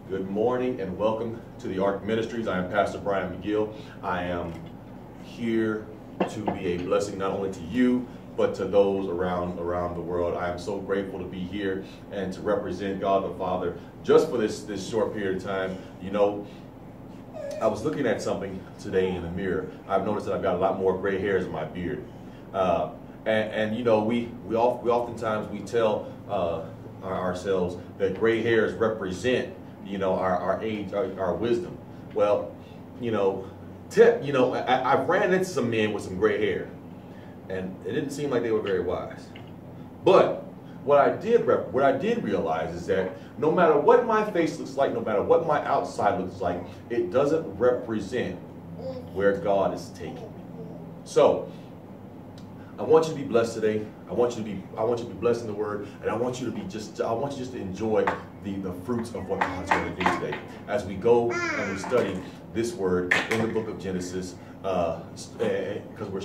Good morning and welcome to the Ark Ministries. I am Pastor Brian McGill. I am here to be a blessing not only to you, but to those around the world. I am so grateful to be here and to represent God the Father just for this short period of time. You know, I was looking at something today in the mirror. I've noticed that I've got a lot more gray hairs in my beard. And you know, we oftentimes we tell ourselves that gray hairs represent, you know, our age, our wisdom. Well, you know, I've ran into some men with some gray hair, and it didn't seem like they were very wise. But what I did realize is that no matter what my face looks like, no matter what my outside looks like, it doesn't represent where God is taking me. So I want you to be blessed today. I want you to be blessed in the Word, and I want you just to enjoy the fruits of what God's going to do today as we go and we study this Word in the book of Genesis. Because we're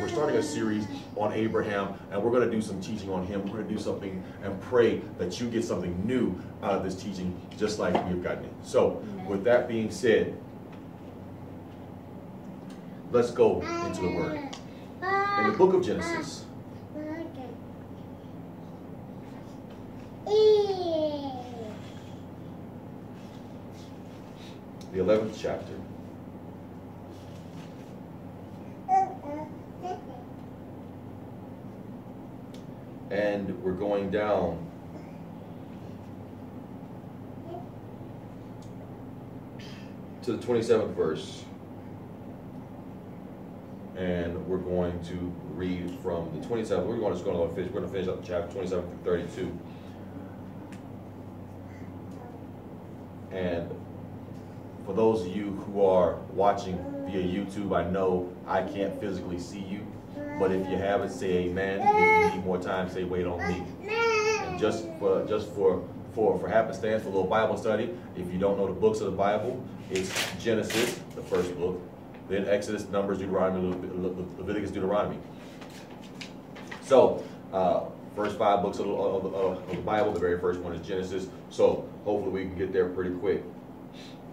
starting a series on Abraham, and we're going to do some teaching on him. We're going to do something and pray that you get something new out of this teaching, just like we've gotten it. So, with that being said, let's go into the Word. In the book of Genesis, the 11th chapter, and we're going down to the 27th verse. And we're going to read from the 27th. We're going to finish up chapter 27 through 32. And for those of you who are watching via YouTube, I know I can't physically see you, but if you have it, say amen. If you need more time, say wait on me. And just for happenstance, for a little Bible study, if you don't know the books of the Bible, it's Genesis, the first book. Then Exodus, Numbers, Deuteronomy, Leviticus, Deuteronomy. So, first 5 books of the Bible, the very first one is Genesis. So, hopefully we can get there pretty quick.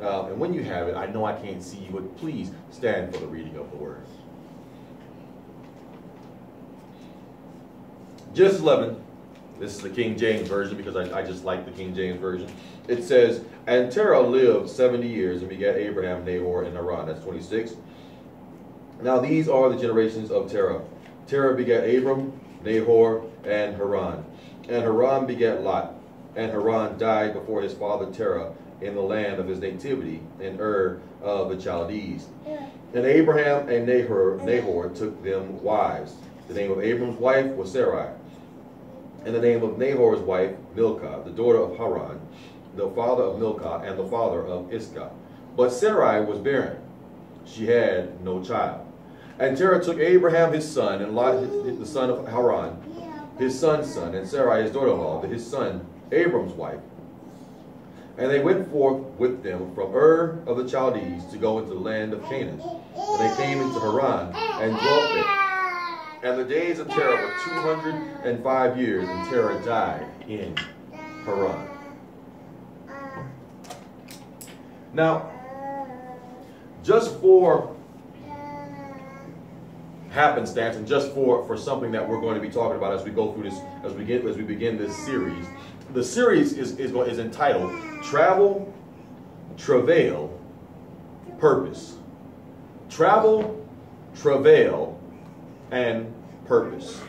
And when you have it, I know I can't see you, but please stand for the reading of the Word. Genesis 11. This is the King James Version because I just like the King James Version. It says, and Terah lived 70 years and begat Abraham, Nahor, and Haran. That's 26. Now these are the generations of Terah. Terah begat Abram, Nahor, and Haran. And Haran begat Lot. And Haran died before his father Terah in the land of his nativity, in Ur of the Chaldees. And Abraham and Nahor took them wives. The name of Abram's wife was Sarai. And the name of Nahor's wife, Milcah, the daughter of Haran, the father of Milcah, and the father of Iscah. But Sarai was barren. She had no child. And Terah took Abraham his son, and Lot the son of Haran, his son's son, and Sarai his daughter-in-law, his son, Abram's wife. And they went forth with them from Ur of the Chaldees to go into the land of Canaan. And they came into Haran and dwelt there. And the days of Terah were 205 years, and Terah died in Haran. Now, just for happenstance and just for something that we're going to be talking about as we go through this, as we begin this series, the series is entitled Travel, Travail, Purpose. Travel, Travail, and Purpose.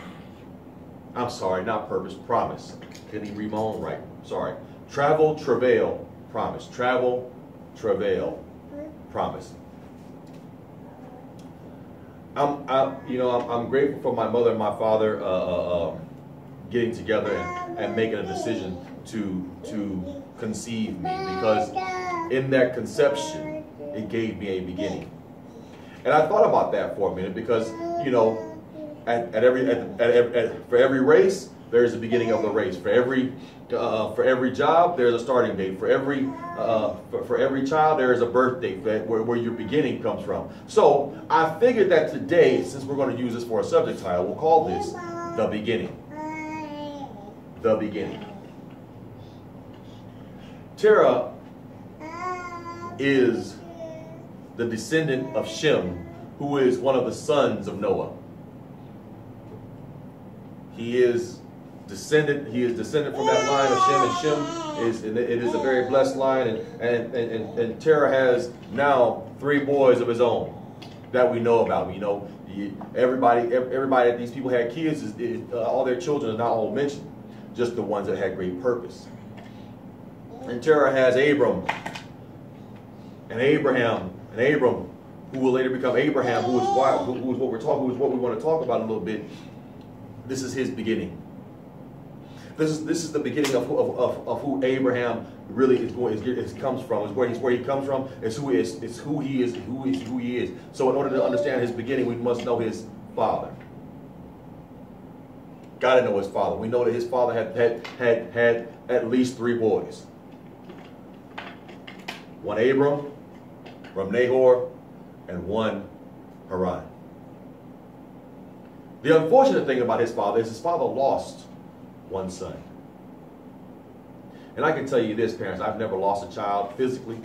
I'm sorry, not purpose, promise. Couldn't even read my own right. Sorry. Travel, Travail, Promise. Travel, Travail, Promise. I'm grateful for my mother and my father getting together and making a decision to conceive me, because in that conception it gave me a beginning. And I thought about that for a minute, because you know, for every race there's a beginning of the race. For every job there's a starting date. For every child there is a birth date where your beginning comes from. So I figured that today, since we're going to use this for a subject title, we'll call this The Beginning. The Beginning. Terah is the descendant of Shem, who is one of the sons of Noah. He is descended from that line of Shem, and Shem is a very blessed line, and Terah has now 3 boys of his own that we know about. You know, everybody that these people had kids, all their children are not all mentioned, just the ones that had great purpose. And Terah has Abram, and Abraham, who will later become Abraham, who is what we want to talk about a little bit. This is his beginning. This is the beginning of who Abraham really comes from. Is where he comes from. It's who he is. It's who he is. Who he is. So in order to understand his beginning, we must know his father. Got to know his father. We know that his father had at least 3 boys. 1 Abram, 1 Nahor, and 1 Haran. The unfortunate thing about his father is his father lost 1 son. And I can tell you this, parents, I've never lost a child physically.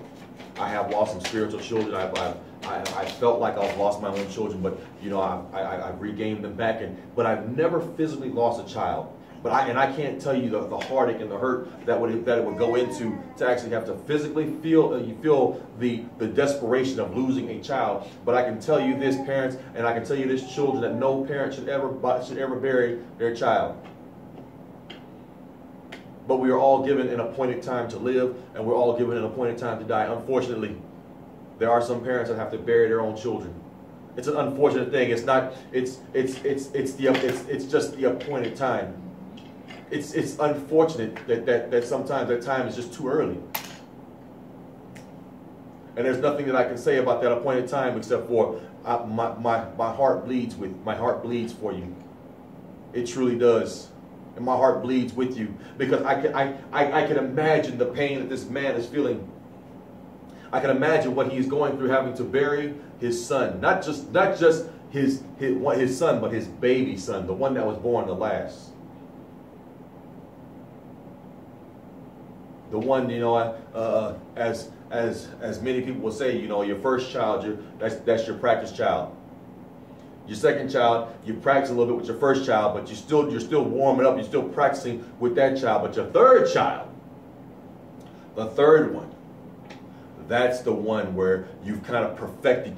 I have lost some spiritual children. I felt like I've lost my own children, but you know, I've regained them back. But I've never physically lost a child. But I can't tell you the heartache and the hurt that it would go into to actually have to physically feel the desperation of losing a child. But I can tell you this, parents, and I can tell you this, children, that no parent should ever bury their child. But we are all given an appointed time to live, and we're all given an appointed time to die. Unfortunately, there are some parents that have to bury their own children. It's an unfortunate thing. It's not. It's just the appointed time. It's unfortunate that sometimes that time is just too early. And there's nothing that I can say about that appointed time except for my heart bleeds for you. It truly does. And my heart bleeds with you, because I can imagine the pain that this man is feeling. I can imagine what he's going through, having to bury his son, not just his son, but his baby son, the one that was born the last. The one, you know, as many people will say, you know, your first child, that's your practice child. Your second child, you practice a little bit with your first child, but you're still warming up, you're still practicing with that child. But your third child, the third one, that's the one where you've kind of perfected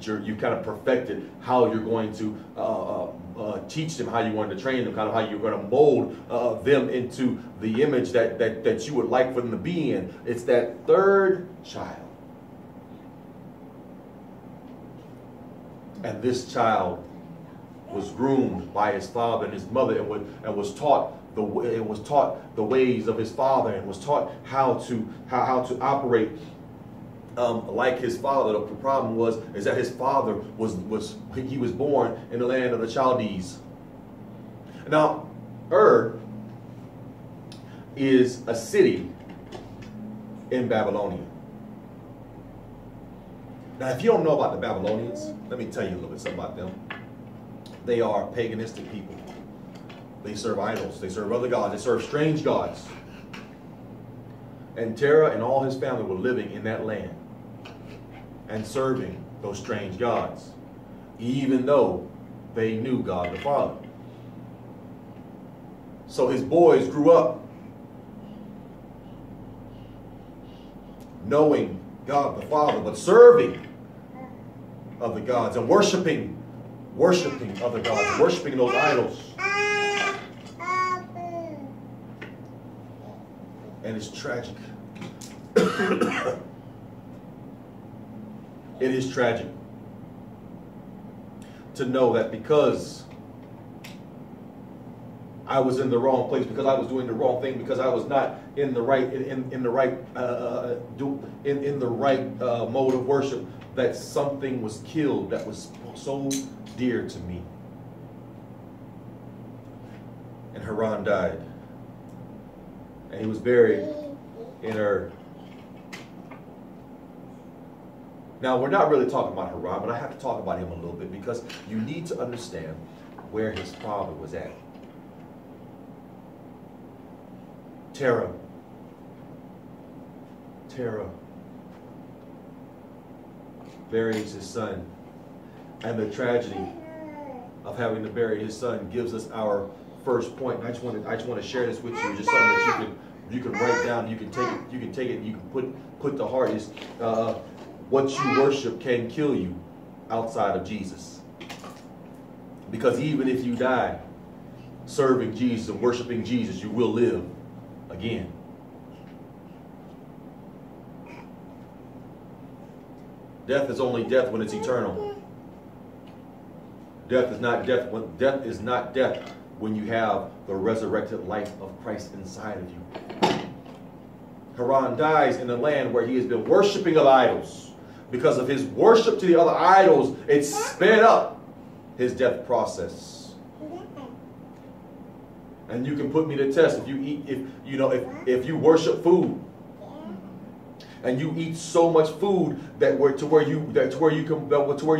how you're going to teach them, how you're going to train them, kind of how you're going to mold them into the image that you would like for them to be in. It's that third child. And this child was groomed by his father and his mother, and was taught the ways of his father, and was taught how to operate like his father. The problem is that his father was born in the land of the Chaldees. Now, Ur is a city in Babylonia. Now, if you don't know about the Babylonians, let me tell you a little bit something about them. They are paganistic people. They serve idols. They serve other gods. They serve strange gods. And Terah and all his family were living in that land and serving those strange gods, even though they knew God the Father. So his boys grew up knowing God the Father, but serving other gods and worshiping other gods, worshiping those idols. And it's tragic. It is tragic to know that because I was in the wrong place, because I was doing the wrong thing, because I was not in the right mode of worship, that something was killed that was so dear to me. And Haran died, and he was buried in Ur. Now, we're not really talking about Haran, but I have to talk about him a little bit, because you need to understand where his father was at. Terah buries his son. And the tragedy of having to bury his son gives us our first point. And I just want to share this with you, just something that you can write down, you can take it, you can put to heart is what you worship can kill you outside of Jesus. Because even if you die serving Jesus and worshiping Jesus, you will live again. Death is only death when it's eternal. Death is not death when you have the resurrected life of Christ inside of you. Haran dies in a land where he has been worshiping of idols. Because of his worship to the other idols, it sped up his death process. And you can put me to test if if you worship food and you eat so much food that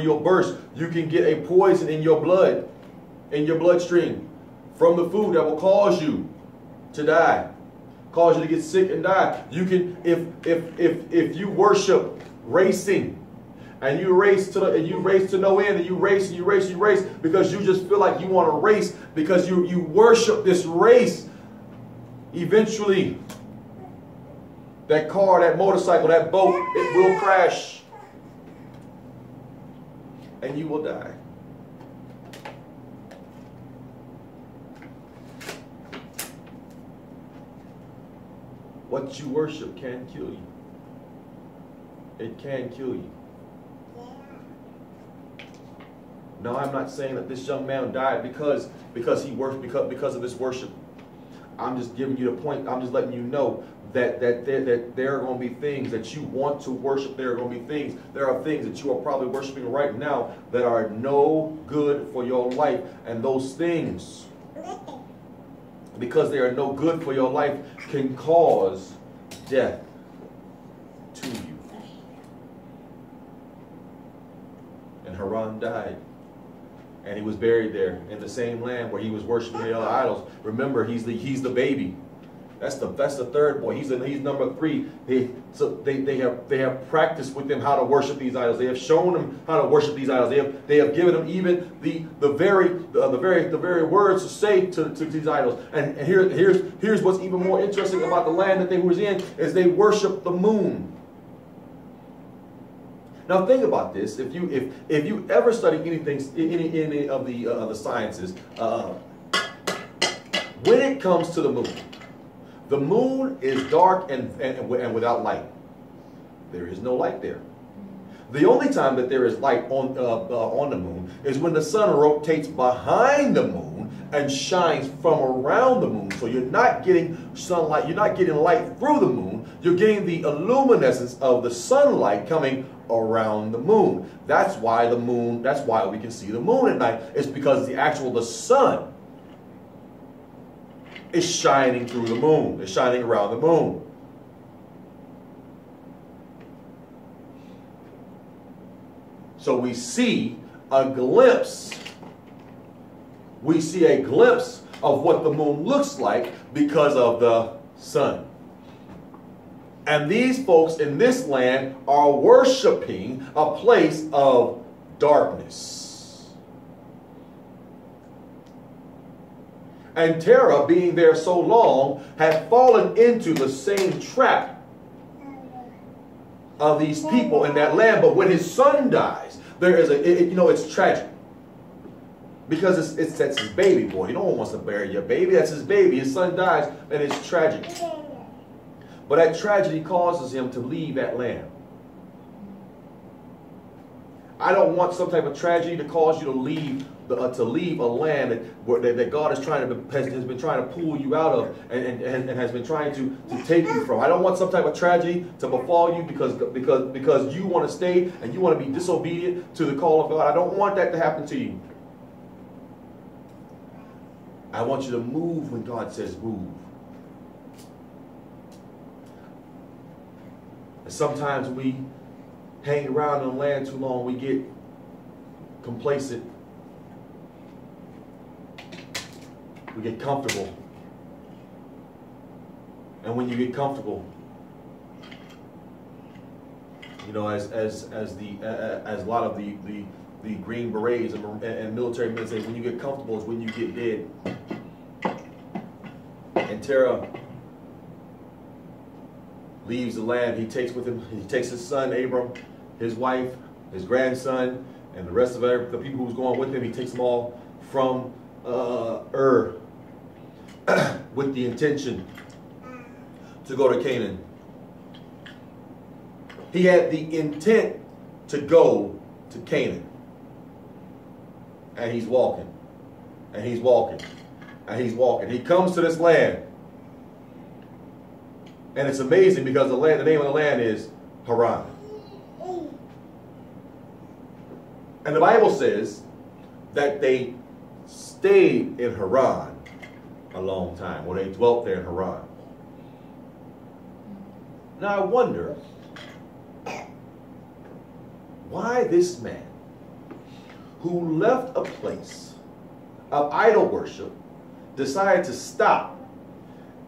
you'll burst, you can get a poison in your blood, in your bloodstream from the food that will cause you to die, cause you to get sick and die. You can, if you worship racing, and you race to no end, and you race because you just feel like you want to race, because you worship this race. Eventually, that car, that motorcycle, that boat, it will crash, and you will die. What you worship can kill you. It can kill you. Now, I'm not saying that this young man died because of his worship. I'm just giving you the point. I'm just letting you know that there are going to be things that you want to worship. There are things that you are probably worshiping right now that are no good for your life. And those things, because they are no good for your life, can cause death to you. And Haran died. And he was buried there in the same land where he was worshiping the other idols. Remember, he's the baby. That's the third boy. He's number 3. They have practiced with him how to worship these idols. They have shown him how to worship these idols. They have given him even the very words to say to these idols. And here's what's even more interesting about the land that they was in is they worship the moon. Now think about this. If you ever study any of the sciences, when it comes to the moon is dark and without light. There is no light there. The only time that there is light on the moon is when the sun rotates behind the moon and shines from around the moon. So you're not getting sunlight. You're not getting light through the moon. You're getting the luminescence of the sunlight coming around the moon. That's why we can see the moon at night. It's because the sun is shining through the moon. It's shining around the moon. So we see a glimpse. We see a glimpse of what the moon looks like because of the sun. And these folks in this land are worshiping a place of darkness. And Terah, being there so long, had fallen into the same trap of these people in that land. But when his son dies, there is it's tragic. Because that's his baby boy. No one wants to bury your baby. That's his baby. His son dies, and it's tragic. But that tragedy causes him to leave that land. I don't want some type of tragedy to cause you to leave a land that God has been trying to pull you out of and has been trying to take you from. I don't want some type of tragedy to befall you because you want to stay and you want to be disobedient to the call of God. I don't want that to happen to you. I want you to move when God says move. And sometimes we hang around in the land too long, we get complacent. We get comfortable. And when you get comfortable, You know, as a lot of the Green Berets and military men say, when you get comfortable is when you get dead. And Terah leaves the land. He takes with him, he takes his son Abram, his wife, his grandson, and the rest of the people who was going with him. He takes them all from Ur with the intention to go to Canaan. He had the intent to go to Canaan. And he's walking. And he's walking. And he's walking. He comes to this land. And it's amazing because the name of the land is Haran. And the Bible says that they stayed in Haran a long time, or they dwelt there in Haran. Now I wonder why this man who left a place of idol worship decided to stop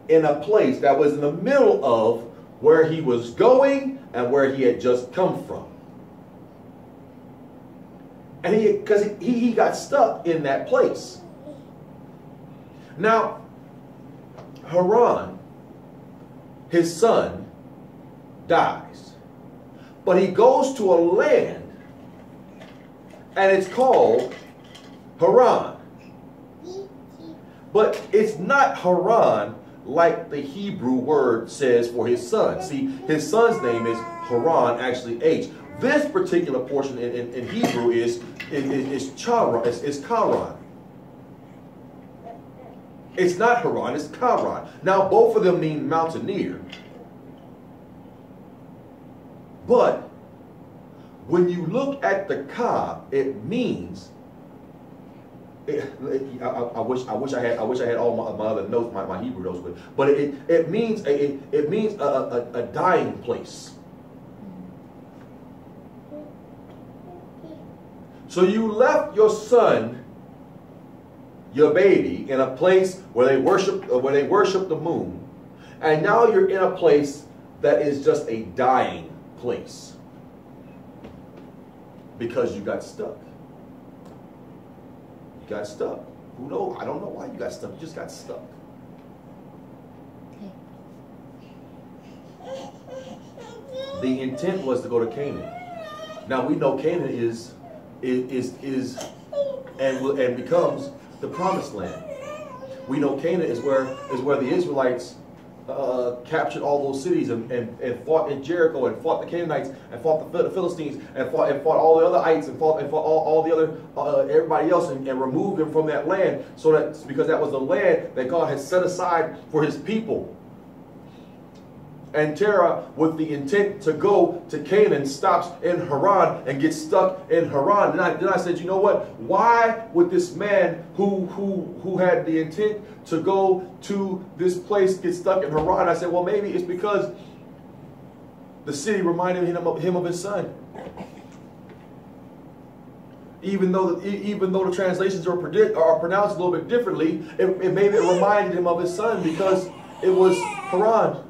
in a place that was in the middle of where he was going and where he had just come from. And because he got stuck in that place. Now, Haran, his son, dies. But he goes to a land, and it's called Haran. But it's not Haran like the Hebrew word says for his son. See, his son's name is Haran, actually H. This particular portion in Hebrew is Charan, it's Charan. It's not Haran, it's Charan. Now, both of them mean mountaineer. But when you look at the Ka, it means. I wish I had all my other notes, my Hebrew notes, but it means a dying place. So you left your son, your baby, in a place where they worship the moon, and now you're in a place that is just a dying place because you got stuck. You got stuck. Who knows? I don't know why you got stuck. You just got stuck. The intent was to go to Canaan. Now we know Canaan is and becomes the promised land. We know Canaan is where the Israelites captured all those cities and fought in Jericho and fought the Canaanites and fought the Philistines and fought all the other ites and fought all the other everybody else and removed them from that land, so that because that was the land that God had set aside for his people. And Terah, with the intent to go to Canaan, stops in Haran and gets stuck in Haran. Then I said, you know what? Why would this man who had the intent to go to this place get stuck in Haran? I said, well, maybe it's because the city reminded him of his son. Even though the translations are pronounced a little bit differently, maybe it reminded him of his son because it was Haran.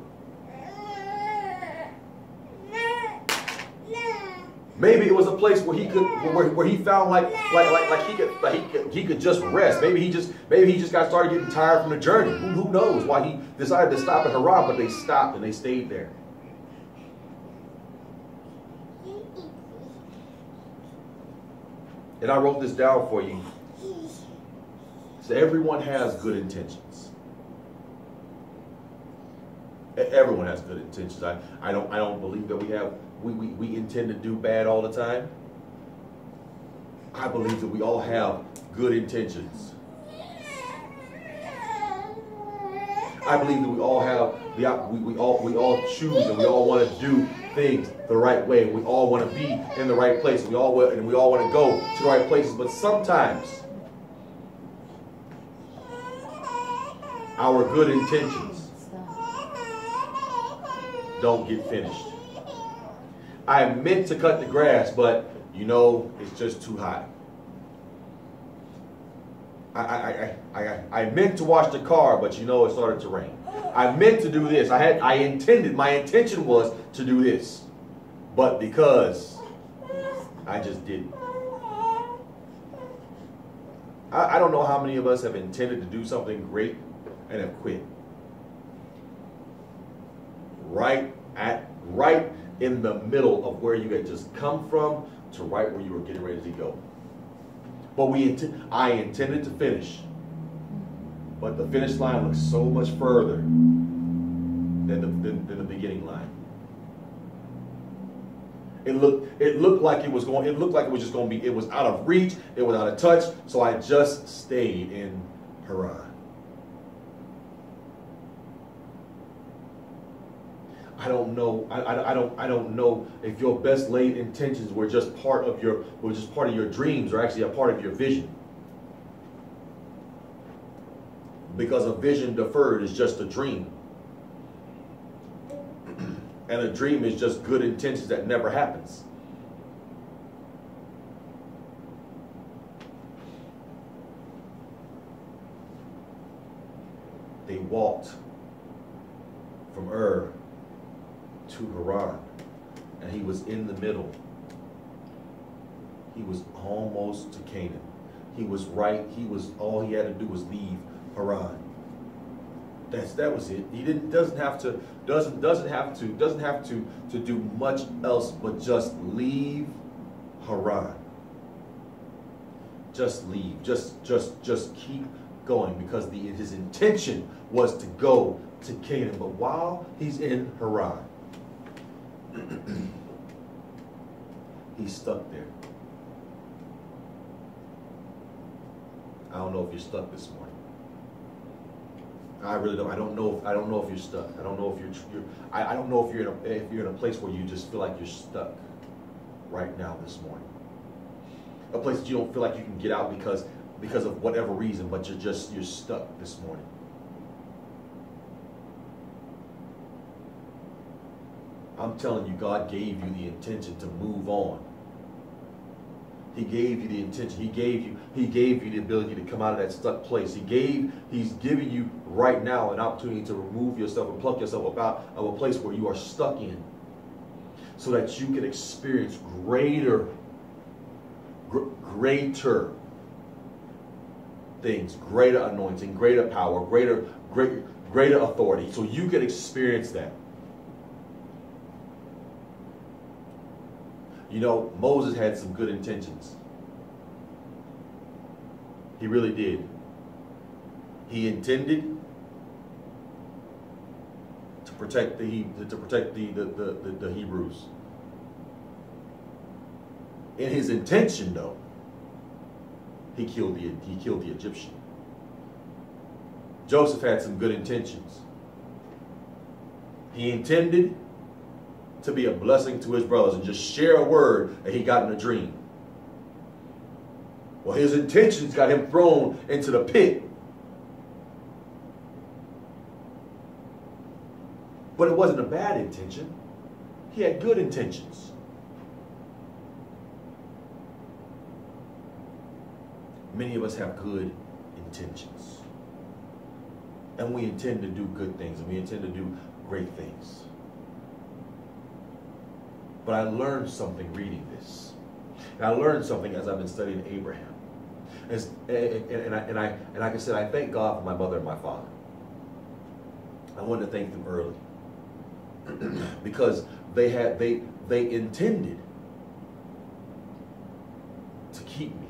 Maybe it was a place where he could, where he found like he could just rest. Maybe he just got started getting tired from the journey. Who knows why he decided to stop at Haran? But they stopped and they stayed there. And I wrote this down for you. So everyone has good intentions. Everyone has good intentions. I don't believe that we intend to do bad all the time. I believe that we all have good intentions. I believe that we all have we all choose and we all want to do things the right way. We all want to be in the right place. We all want to go to the right places. But sometimes our good intentions don't get finished. I meant to cut the grass, but you know, it's just too hot. I meant to wash the car, but you know, it started to rain. I meant to do this. My intention was to do this. but because I just didn't. I don't know how many of us have intended to do something great and have quit. Right in the middle of where you had just come from to right where you were getting ready to go. But I intended to finish. But the finish line looks so much further than the beginning line. It looked like it was just going to be, it was out of reach, it was out of touch, so I just stayed in Haran. I don't know if your best laid intentions were just part of your dreams or actually a part of your vision. Because a vision deferred is just a dream. And a dream is just good intentions that never happens. They walked from Ur to Haran, and he was in the middle. He was almost to Canaan. He was right. All he had to do was leave Haran. That was it. He doesn't have to do much else but just leave Haran. Just leave. Just keep going, because his intention was to go to Canaan. But while he's in Haran, he's stuck there. I don't know if you're stuck this morning. I really don't. I don't know if you're stuck. I don't know if I don't know if you're in a place where you just feel like you're stuck right now this morning. A place that you don't feel like you can get out because of whatever reason, but you're stuck this morning. I'm telling you, God gave you the intention to move on. He gave you the intention. He gave you the ability to come out of that stuck place. He's giving you right now an opportunity to remove yourself and pluck yourself out of a place where you are stuck in, so that you can experience greater things, greater anointing, greater power, greater authority. So you can experience that. You know, Moses had some good intentions. He really did. He intended to protect the Hebrews. In his intention, though, he killed the Egyptian. Joseph had some good intentions. He intended to be a blessing to his brothers and just share a word that he got in a dream. Well, his intentions got him thrown into the pit. But it wasn't a bad intention. He had good intentions. Many of us have good intentions. And we intend to do good things, and we intend to do great things. But I learned something reading this. And I learned something as I've been studying Abraham. And like I said, I thank God for my mother and my father. I wanted to thank them early. Because they intended to keep me,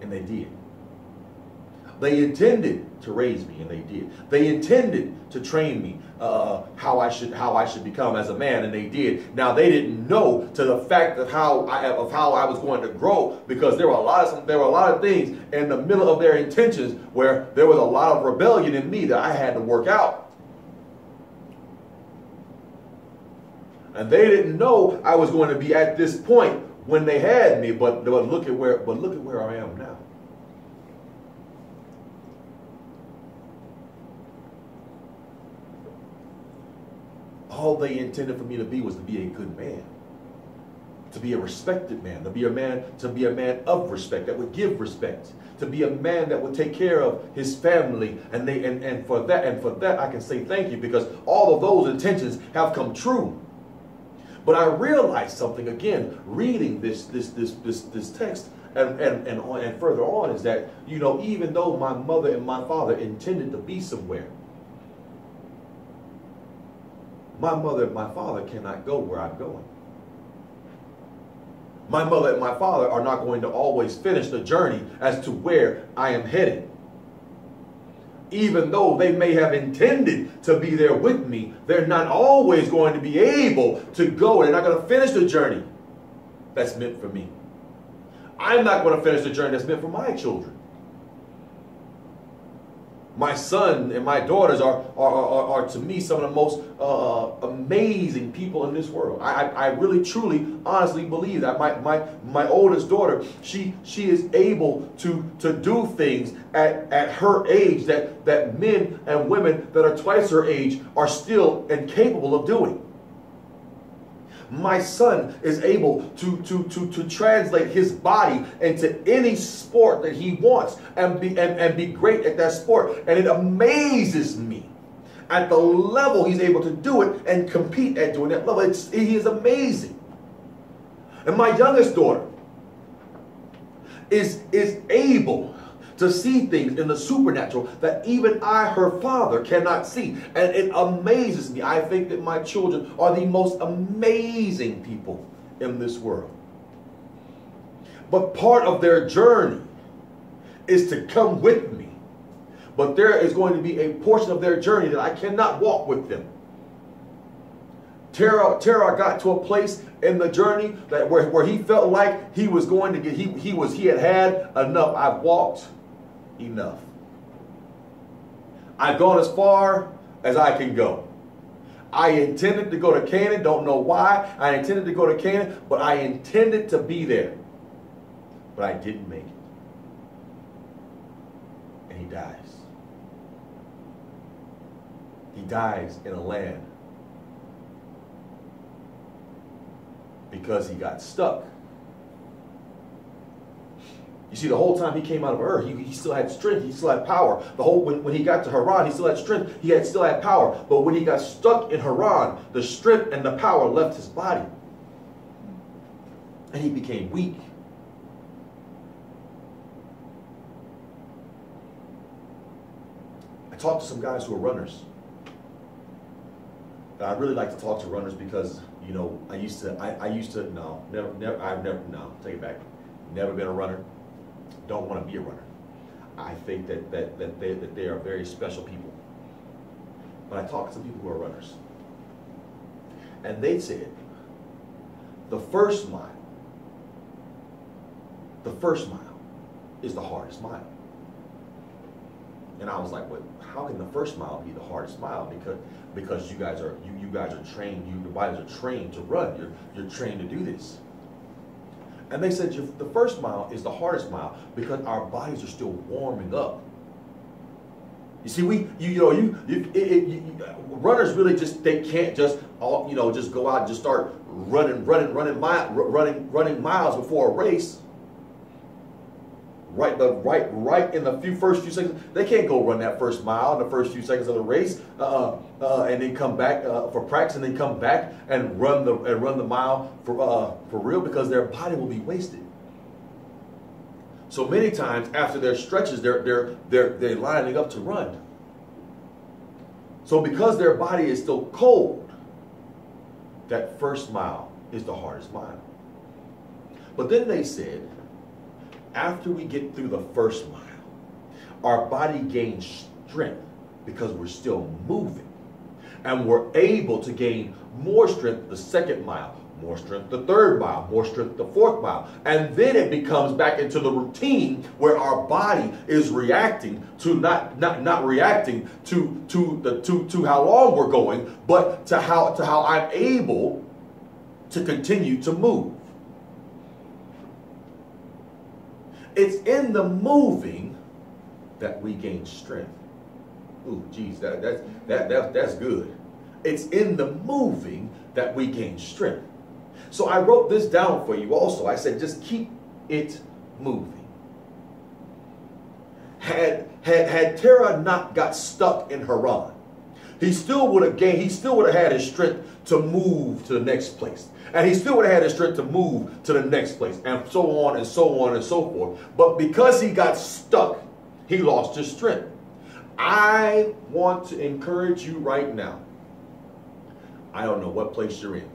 and they did. They intended to raise me, and they did. They intended to train me how I should become as a man, and they did. Now they didn't know to the fact of how I was going to grow, because there were a lot of things in the middle of their intentions where there was a lot of rebellion in me that I had to work out. And they didn't know I was going to be at this point when they had me, but look at where I am now. All they intended for me to be was to be a good man, to be a respected man, to be a man of respect, that would give respect, to be a man that would take care of his family, and for that I can say thank you, because all of those intentions have come true. But I realized something again, reading this text and further on, is that, you know, even though my mother and my father intended to be somewhere, my mother and my father cannot go where I'm going. My mother and my father are not going to always finish the journey as to where I am headed. Even though they may have intended to be there with me, they're not always going to be able to go. They're not going to finish the journey that's meant for me. I'm not going to finish the journey that's meant for my children. My son and my daughters are to me some of the most amazing people in this world. I really, truly, honestly believe that my oldest daughter, she is able to do things at her age that men and women that are twice her age are still incapable of doing. My son is able to translate his body into any sport that he wants and be great at that sport. And it amazes me at the level he's able to do it and compete at doing that level. He is amazing. And my youngest daughter is able to see things in the supernatural that even I, her father, cannot see. And it amazes me. I think that my children are the most amazing people in this world. But part of their journey is to come with me. But there is going to be a portion of their journey that I cannot walk with them. Tara got to a place in the journey that where he felt like he was going to get, he had enough. I've walked enough. I've gone as far as I can go. I intended to go to Canaan, don't know why. I intended to go to Canaan, but I intended to be there. But I didn't make it. And he dies. He dies in a land because he got stuck. You see, the whole time he came out of Ur, he still had strength, he still had power. When he got to Haran, he still had strength, still had power. But when he got stuck in Haran, the strength and the power left his body. And he became weak. I talked to some guys who are runners. And I really like to talk to runners because, you know, take it back. Never been a runner. Don't want to be a runner. I think that they are very special people. But I talked to some people who are runners. And they said, the first mile is the hardest mile. And I was like, well, how can the first mile be the hardest mile? Because you guys are trained, your bodies are trained to run. You're trained to do this. And they said the first mile is the hardest mile because our bodies are still warming up. You see, runners really they can't just go out and just start running miles before a race. Right in the first few seconds, they can't go run that first mile in the first few seconds of the race, and then come back for practice, and then come back and run the mile for real, because their body will be wasted. So many times after their stretches, they're lining up to run. So because their body is still cold, that first mile is the hardest mile. But then they said, after we get through the first mile, our body gains strength because we're still moving. And we're able to gain more strength the second mile, more strength the third mile, more strength the fourth mile. And then it becomes back into the routine where our body is reacting to not reacting to how long we're going, but to how I'm able to continue to move. It's in the moving that we gain strength. Ooh, geez, that's good. It's in the moving that we gain strength. So I wrote this down for you also. I said, just keep it moving. Had Terah not got stuck in Haran, he still would have had his strength to move to the next place. And he still would have had his strength to move to the next place, and so on and so on and so forth. But because he got stuck, he lost his strength. I want to encourage you right now. I don't know what place you're in.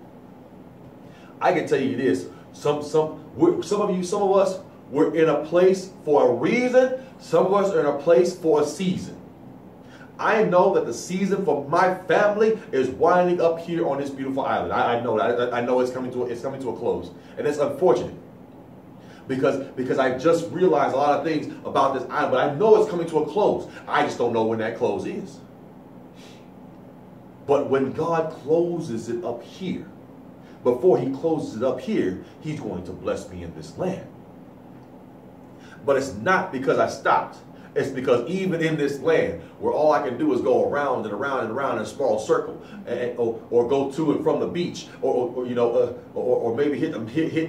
I can tell you this. Some of us, we're in a place for a reason. Some of us are in a place for a season. I know that the season for my family is winding up here on this beautiful island. I know that. I know it's coming to a close, and it's unfortunate because I just realized a lot of things about this island. But I know it's coming to a close. I just don't know when that close is. But when God closes it up here, before he closes it up here, he's going to bless me in this land. But it's not because I stopped. It's because even in this land, where all I can do is go around and around and around in a small circle, or go to and from the beach, or maybe hit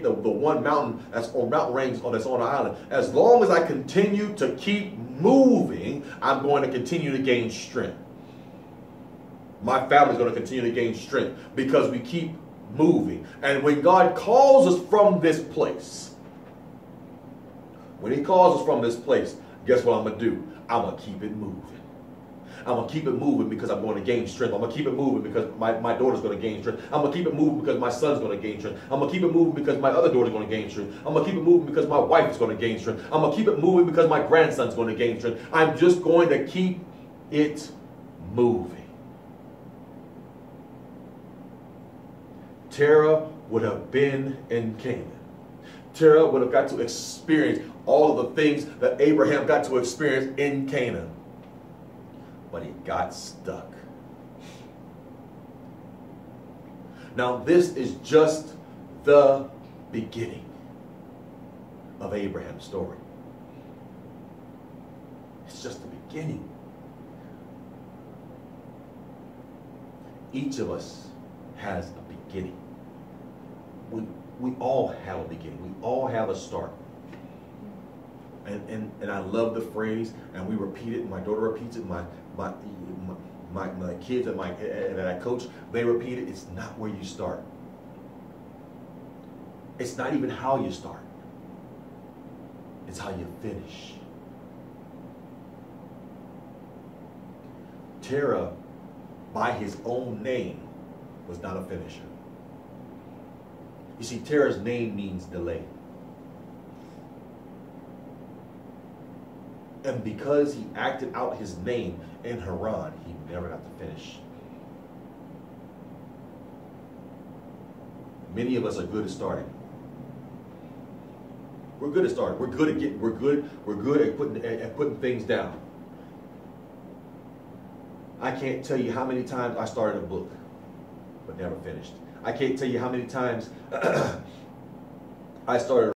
the one mountain mountain range that's on the island. As long as I continue to keep moving, I'm going to continue to gain strength. My family's going to continue to gain strength because we keep moving. And when God calls us from this place, guess what I'm going to do? I'm going to keep it moving. I'm going to keep it moving because I'm going to gain strength. I'm going to keep it moving because my daughter's going to gain strength. I'm going to keep it moving because my son's going to gain strength. I'm going to keep it moving because my other daughter's going to gain strength. I'm going to keep it moving because my wife is going to gain strength. I'm going to keep it moving because my grandson's going to gain strength. I'm just going to keep it moving. Terah would have been in Canaan. Terah would have got to experience all of the things that Abraham got to experience in Canaan. But he got stuck. Now this is just the beginning of Abraham's story. It's just the beginning. Each of us has a beginning. We all have a beginning. We all have a start. And I love the phrase, and we repeat it, and my daughter repeats it, my kids that I coach, they repeat it. It's not where you start. It's not even how you start. It's how you finish. Terah, by his own name, was not a finisher. You see, Terah's name means delay. And because he acted out his name in Haran, he never got to finish. Many of us are good at starting. We're good at starting. We're good at putting things down. I can't tell you how many times I started a book, but never finished. I can't tell you how many times I started